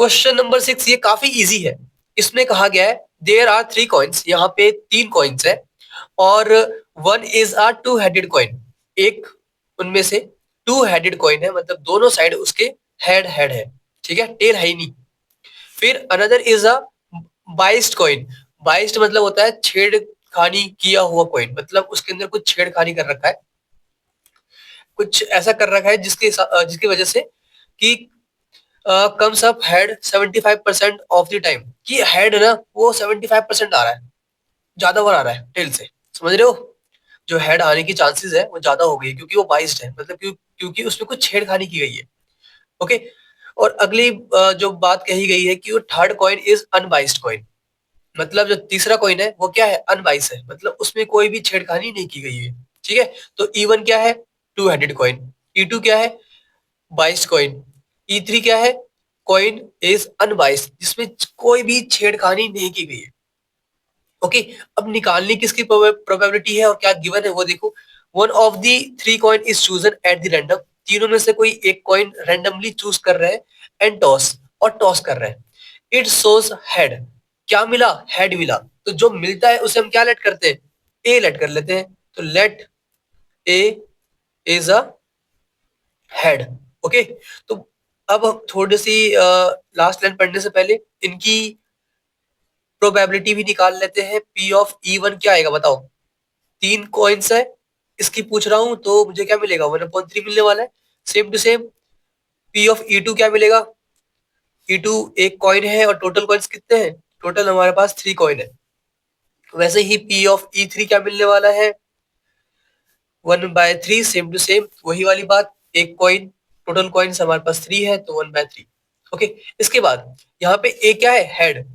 Question number 6 ये काफी easy है। इसमें कहा गया है देयर आर 3 कॉइन्स, यहाँ पे 3 कॉइन्स है और one is a two headed coin. एक उनमें से टू हेडेड कॉइन है, मतलब दोनों साइड उसके हेड हेड है, ठीक है, टेल है ही नहीं। फिर another is a biased coin. Biased मतलब होता है छेड़खानी किया हुआ कॉइन, मतलब उसके अंदर कुछ छेड़खानी कर रखा है, कुछ ऐसा कर रखा है जिसकी वजह से कि comes up head 75% of the time, कि हेड ना वो 75% आ रहा है, ज्यादा बार आ रहा है टेल से, समझ रहे हो? जो हेड आने की चांसेस है वो ज्यादा हो गई है क्योंकि वो बाइस्ड है, मतलब क्योंकि उसमें कुछ छेड़खानी की गई है। ओके। और अगली जो बात कही गई है कि वो third coin is unbiased coin, मतलब जो तीसरा कॉइन है वो क्या है, अनबाइस है, मतलब उसमें कोई भी छेड़खानी नहीं की गई है। ठीक है, तो E1 क्या है, टू हेडेड कॉइन। E2 क्या है, बाइस्ड कॉइन। E3 क्या है, कॉइन इज अनबाइस्ड, जिसमें कोई भी छेड़खानी नहीं की गई है। ओके। अब निकालने की इसकी प्रोबेबिलिटी है और क्या गिवन है वो देखो। One of the three coin is chosen at the random, तीनों में से कोई एक कॉइन रैंडमली चूज कर रहे हैं, एंड टॉस, और टॉस कर रहे हैं। इट सोज हेड, क्या मिला, हेड मिला। तो जो मिलता है उसे हम क्या लेट करते हैं, ए लेट कर लेते हैं। तो let A is a head. Okay. तो अब थोड़ी सी लास्ट लाइन पढ़ने से पहले इनकी प्रोबेबिलिटी भी निकाल लेते हैं। पी ऑफ E1 क्या आएगा बताओ, 3 कॉइन्स है, इसकी पूछ रहा हूं तो मुझे क्या मिलेगा, 1/3 मिलने वाला है। Same to same P of E2 क्या मिलेगा, E2 एक कॉइन है और टोटल कॉइन्स कितने हैं, टोटल हमारे पास 3 कॉइन है। वैसे ही पी ऑफ E3 क्या मिलने वाला है, 1/3, सेम टू सेम वही वाली बात, एक कॉइन, टोटल कॉइन्स हमारे पास 3 है तो 1/3। ओके। इसके बाद यहाँ पे ए क्या है, हेड।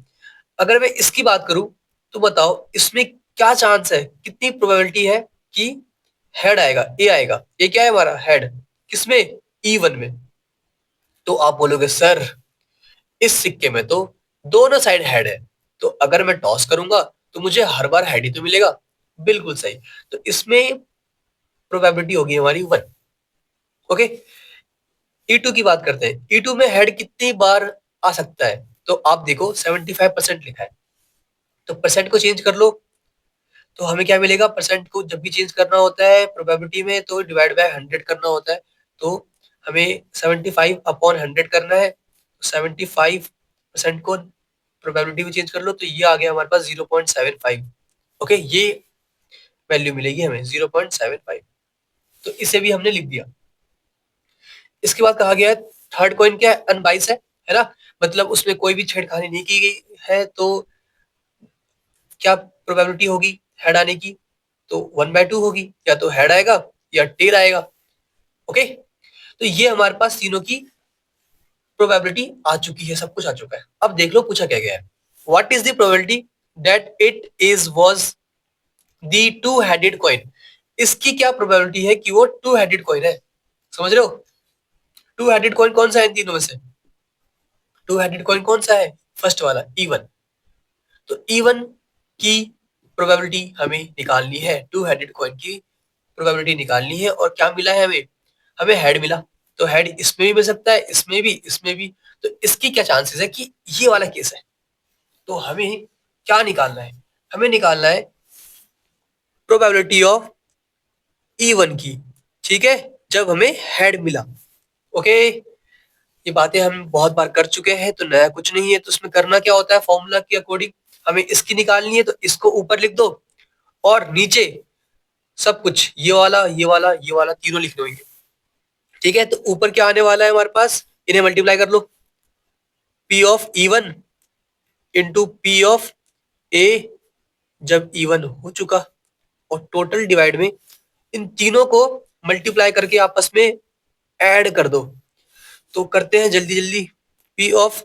अगर मैं इसकी बात करूं तो बताओ इसमें क्या चांस है, कितनी प्रोबेबिलिटी है कि हेड आएगा, ए आएगा। ए क्या है हमारा, हेड, किसमें, E1 में। तो आप बोलोगे सर इस सिक्के में तो दोनों साइड हेड है, तो अगर मैं टॉस करूंगा तो मुझे हर बार हेड ही तो मिलेगा। बिल्कुल सही। तो इसमें प्रोबेबिलिटी होगी हमारी 1। ओके। E2 की बात करते हैं, E2 में हेड कितनी बार आ सकता है, तो आप देखो 75% लिखा है, तो परसेंट को चेंज कर लो तो हमें क्या मिलेगा, परसेंट को जब भी चेंज करना होता है प्रोबेबिलिटी में तो डिवाइड बाय 100 करना होता है। तो हमें 75/100 करना है, तो 75% को प्रोबेबिलिटी में चेंज कर लो तो ये आ गया हमारे पास 0.75। ओके, ये वैल्यू मिलेगी हमें 0.75। तो इसे भी हमने लिख दिया। इसके बाद कहा गया है थर्ड कॉइन क्या है, अनबाइस है ना, मतलब उसमें कोई भी छेड़खानी नहीं की गई है, तो क्या प्रोबेबिलिटी होगी हेड आने की, तो 1/2 होगी, या तो हेड आएगा या टेल आएगा। ओके। तो ये हमारे पास तीनों की प्रोबेबिलिटी आ चुकी है, सब कुछ आ चुका है। अब देख लो पूछा क्या गया है, what is the probability that it is was the two headed coin. इसकी क्या प्रोबेबिलिटी है कि वो टू हेडेड कॉइन है, समझ रहे हो? टू हेडेड कॉइन कौन सा है इन तीनों में से, टू हेडेड कॉइन कौन सा है, फर्स्ट वाला E1। तो E1 की प्रोबेबिलिटी हमें निकालनी है, टू हेडेड कॉइन की प्रोबेबिलिटी निकालनी है, और क्या मिला है हमें, हमें हेड मिला। तो हेड इसमें भी मिल सकता है, इसमें भी, इसमें भी। तो इसकी क्या चांसेस है कि ये वाला केस है। तो हमें क्या निकालना है, हमें निकालना है प्रोबेबिलिटी ऑफ E1 की, ठीक है, जब हमें हेड मिला। ओके। ये बातें हम बहुत बार कर चुके हैं तो नया कुछ नहीं है। तो इसमें करना क्या होता है, फॉर्मूला के अकॉर्डिंग हमें इसकी निकालनी है, तो इसको ऊपर लिख दो और नीचे सब कुछ ये वाला ये वाला ये वाला तीनों लिखने होंगे। ठीक है, तो ऊपर क्या आने वाला है हमारे पास, इन्हें मल्टीप्लाई कर लो, P of E1 into P of A जब E1 हो चुका, और टोटल डिवाइड में इन तीनों को मल्टीप्लाई करके आपस में ऐड कर दो। तो करते हैं जल्दी जल्दी, P of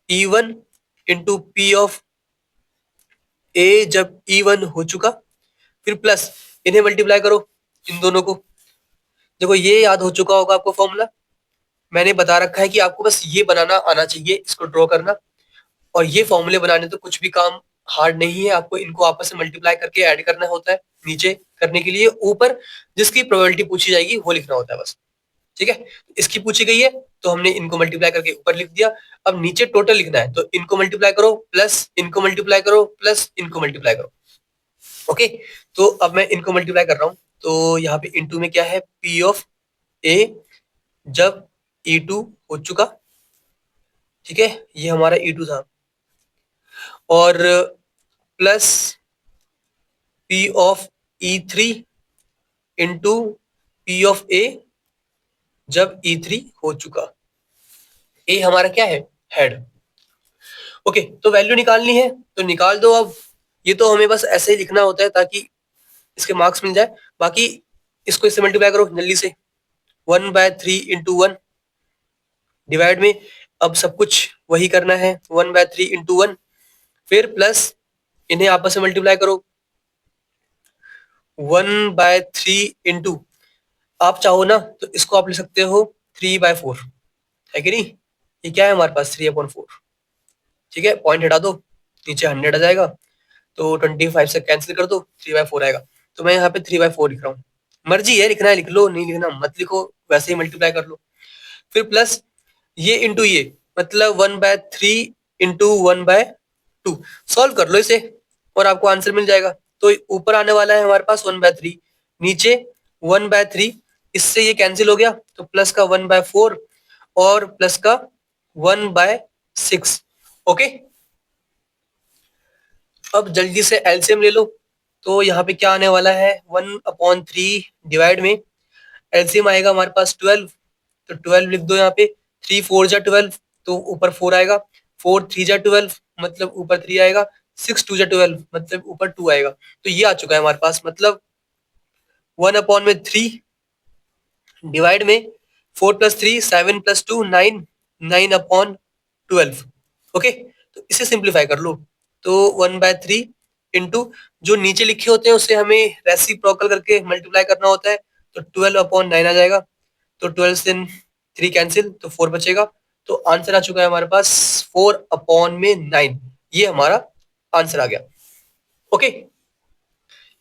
E1 into P of A जब E1 हो चुका, फिर प्लस इन्हें मल्टीप्लाई करो इन दोनों को। देखो ये याद हो चुका होगा आपको फॉर्मूला, मैंने बता रखा है कि आपको बस ये बनाना आना चाहिए, इसको ड्रॉ करना। और ये फॉर्मूले बनाने तो कुछ भी काम हार्ड नहीं है, आपको इनको आपस में मल्टीप्लाई करके ऐड करना होता है, नीचे करने के लिए ऊपर जिसकी प्रोबेबिलिटी पूछी जाएगी वो लिखना होता है बस। ठीक है, इसकी पूछी गई है तो हमने इनको मल्टीप्लाई करके ऊपर लिख दिया। अब नीचे टोटल लिखना है, तो इनको मल्टीप्लाई करो प्लस इनको मल्टीप्लाई करो प्लस इनको मल्टीप्लाई करो। ओके, तो अब मैं इनको मल्टीप्लाई कर रहा हूं, तो यहाँ पे इनटू में क्या है, पी ऑफ ए जब E2 हो चुका, ठीक है, ये हमारा E2 था, और plus P of E3 into P of A जब E3 हो चुका। ए हमारा क्या है, हेड। ओके, तो वैल्यू निकालनी है तो निकाल दो। अब ये तो हमें बस ऐसे ही लिखना होता है ताकि इसके मार्क्स मिल जाए। बाकी इसको इससे मल्टीप्लाई करो जल्दी से, 1/3 इंटू 1 डिवाइड में, अब सब कुछ वही करना है, 1/3 इंटू 1, फिर प्लस इन्हें आपस में मल्टीप्लाई करो, 1/3 इंटू, आप चाहो ना तो इसको आप ले सकते हो 3/4, है कि नहीं। ये क्या है हमारे पास, 3/4, ठीक है, पॉइंट हटा दो, नीचे 100 आ जाएगा, तो 25 से कैंसिल कर दो, 3/4 आएगा। तो मैं यहाँ पे 3/4 लिख रहा हूँ, मर्जी है, लिखना है लिख लो, नहीं लिखना मत लिखो, वैसे ही मल्टीप्लाई कर लो। फिर प्लस ये इंटू ये, मतलब 1/3 इंटू 1/2, सॉल्व कर लो इसे और आपको आंसर मिल जाएगा। तो ऊपर आने वाला है हमारे पास 1/3, नीचे 1/3, इससे ये कैंसिल हो गया, तो प्लस का 1/4 और प्लस का 1/6। ओके, अब जल्दी से एलसीएम ले लो, तो यहाँ पे क्या आने वाला है, 1/3 डिवाइड में एलसीएम आएगा हमारे पास 12, तो 12 लिख दो यहाँ पे, 3 4 जा 12, तो ऊपर 4 आएगा, 4 3 जा 12, मतलब ऊपर 3 आएगा, 6 2 जा 12, मतलब ऊपर 2 आएगा। तो ये आ चुका है हमारे पास, मतलब 1/3 डिवाइड में 4 + 3 7 + 2 9, 9/12। ओके, तो इसे सिंप्लीफाई कर लो, तो 1/3 इंटू जो नीचे लिखे होते हैं उसे हमें रेसिप्रोकल करके मल्टीप्लाई करना होता है, तो 12/9 आ जाएगा, तो 12 से 3 कैंसिल, तो 4 बचेगा। तो आंसर आ चुका है हमारे पास 4/9, ये हमारा आंसर आ गया। ओके,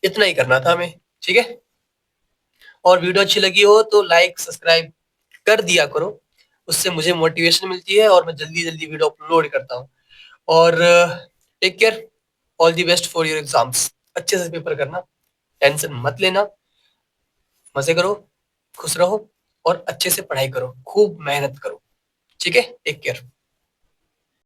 इतना ही करना था हमें, ठीक है। और वीडियो अच्छी लगी हो तो लाइक सब्सक्राइब कर दिया करो, उससे मुझे मोटिवेशन मिलती है और मैं जल्दी जल्दी वीडियो अपलोड करता हूँ। और take care, all the best for your exams, अच्छे से पेपर करना, टेंशन मत लेना, मजे करो, खुश रहो और अच्छे से पढ़ाई करो, खूब मेहनत करो, ठीक है। Take care.